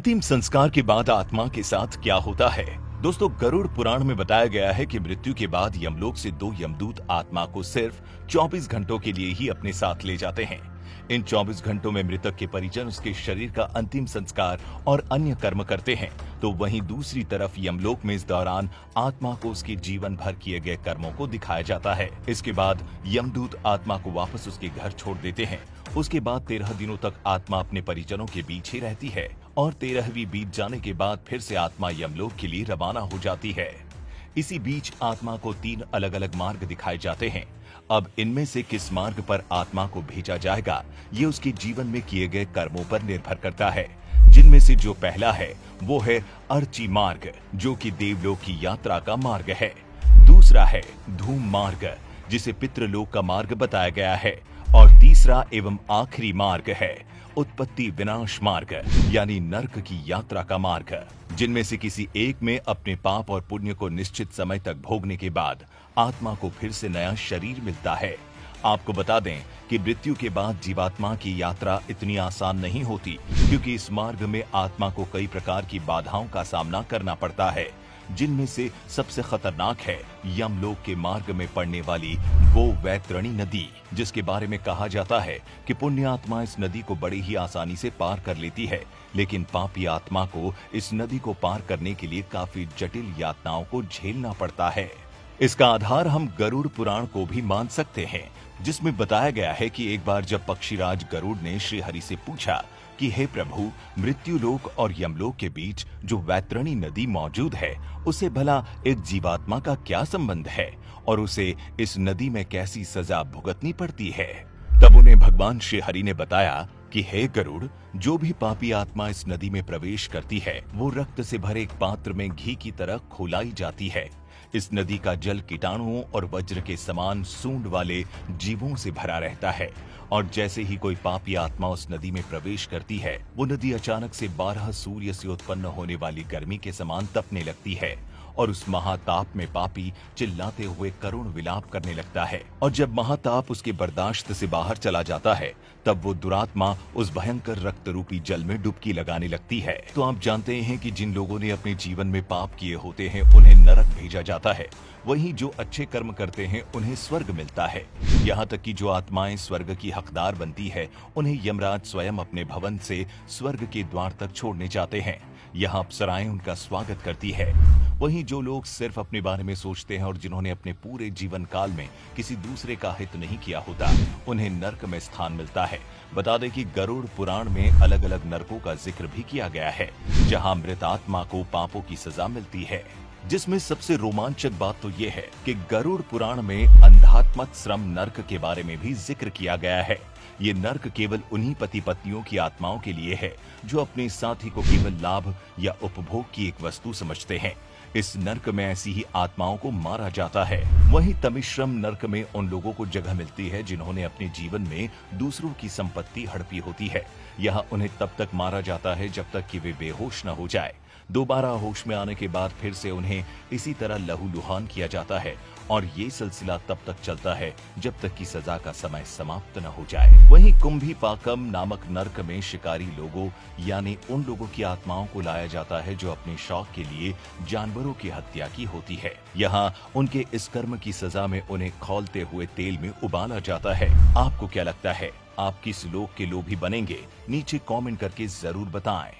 अंतिम संस्कार के बाद आत्मा के साथ क्या होता है? दोस्तों, गरुड़ पुराण में बताया गया है कि मृत्यु के बाद यमलोक से दो यमदूत आत्मा को सिर्फ 24 घंटों के लिए ही अपने साथ ले जाते हैं। इन 24 घंटों में मृतक के परिजन उसके शरीर का अंतिम संस्कार और अन्य कर्म करते हैं, तो वहीं दूसरी तरफ यमलोक में इस दौरान आत्मा को उसके जीवन भर किए गए कर्मों को दिखाया जाता है। इसके बाद यमदूत आत्मा को वापस उसके घर छोड़ देते हैं। उसके बाद 13 दिनों तक आत्मा अपने परिजनों के बीच ही रहती है और 13वीं बीत जाने के बाद फिर से आत्मा यमलोक के लिए रवाना हो जाती है। इसी बीच आत्मा को 3 अलग अलग मार्ग दिखाए जाते हैं। अब इनमें से किस मार्ग पर आत्मा को भेजा जाएगा, ये उसके जीवन में किए गए कर्मों पर निर्भर करता है, जिनमें से जो पहला है वो है अर्ची मार्ग, जो कि देवलोक की यात्रा का मार्ग है। दूसरा है धूम मार्ग, जिसे पितृलोक का मार्ग बताया गया है, और तीसरा एवं आखिरी मार्ग है उत्पत्ति विनाश मार्ग, यानी नर्क की यात्रा का मार्ग, जिनमें से किसी एक में अपने पाप और पुण्य को निश्चित समय तक भोगने के बाद आत्मा को फिर से नया शरीर मिलता है। आपको बता दें कि मृत्यु के बाद जीवात्मा की यात्रा इतनी आसान नहीं होती, क्योंकि इस मार्ग में आत्मा को कई प्रकार की बाधाओं का सामना करना पड़ता है, जिनमें से सबसे खतरनाक है यमलोक के मार्ग में पड़ने वाली वो वैतरणी नदी, जिसके बारे में कहा जाता है कि पुण्य आत्मा इस नदी को बड़ी ही आसानी से पार कर लेती है, लेकिन पापी आत्मा को इस नदी को पार करने के लिए काफी जटिल यातनाओं को झेलना पड़ता है। इसका आधार हम गरुड़ पुराण को भी मान सकते हैं, जिसमें बताया गया है कि एक बार जब पक्षीराज गरुड़ ने श्री हरि से पूछा कि हे प्रभु, मृत्युलोक और यमलोक के बीच जो वैतरणी नदी मौजूद है, उसे भला एक जीवात्मा का क्या संबंध है और उसे इस नदी में कैसी सजा भुगतनी पड़ती है? तब उन्हें भगवान श्री हरि ने बताया कि हे गरुड़, जो भी पापी आत्मा इस नदी में प्रवेश करती है, वो रक्त से भरे एक पात्र में घी की तरह खौलाई जाती है। इस नदी का जल कीटाणुओं और वज्र के समान सूंड वाले जीवों से भरा रहता है, और जैसे ही कोई पापी आत्मा उस नदी में प्रवेश करती है, वो नदी अचानक से 12 सूर्य से उत्पन्न होने वाली गर्मी के समान तपने लगती है, और उस महाताप में पापी चिल्लाते हुए करुण विलाप करने लगता है। और जब महाताप उसके बर्दाश्त से बाहर चला जाता है, तब वो दुरात्मा उस भयंकर रक्त रूपी जल में डुबकी लगाने लगती है। तो आप जानते हैं कि जिन लोगों ने अपने जीवन में पाप किए होते हैं, उन्हें नरक भेजा जाता है, वहीं जो अच्छे कर्म करते हैं उन्हें स्वर्ग मिलता है। यहाँ तक कि जो आत्माएं स्वर्ग की हकदार बनती है, उन्हें यमराज स्वयं अपने भवन से स्वर्ग के द्वार तक छोड़ने जाते हैं। यहाँ अप्सराएं उनका स्वागत करती है। वहीं जो लोग सिर्फ अपने बारे में सोचते हैं और जिन्होंने अपने पूरे जीवन काल में किसी दूसरे का हित नहीं किया होता, उन्हें नर्क में स्थान मिलता है। बता दें कि गरुड़ पुराण में अलग अलग नरकों का जिक्र भी किया गया है, जहाँ मृत आत्मा को पापों की सजा मिलती है। जिसमें सबसे रोमांचक बात तो ये है कि गरुड़ पुराण में अंधात्मक श्रम नर्क के बारे में भी जिक्र किया गया है। ये नर्क केवल उन्हीं पति पत्नियों की आत्माओं के लिए है जो अपने साथी को केवल लाभ या उपभोग की एक वस्तु समझते हैं। इस नर्क में ऐसी ही आत्माओं को मारा जाता है। वहीं तमिश्रम नर्क में उन लोगों को जगह मिलती है जिन्होंने अपने जीवन में दूसरों की संपत्ति हड़पी होती है। यहाँ उन्हें तब तक मारा जाता है जब तक कि वे बेहोश न हो जाए। दोबारा होश में आने के बाद फिर से उन्हें इसी तरह लहूलुहान किया जाता है, और ये सिलसिला तब तक चलता है जब तक कि सजा का समय समाप्त न हो जाए। वहीं कुंभी पाकम नामक नर्क में शिकारी लोगों, यानी उन लोगों की आत्माओं को लाया जाता है जो अपने शौक के लिए जानवरों की हत्या की होती है। यहाँ उनके इस कर्म की सजा में उन्हें खौलते हुए तेल में उबाला जाता है। आपको क्या लगता है, आप किस लोक के लोभी बनेंगे? नीचे कमेंट करके जरूर बताएं।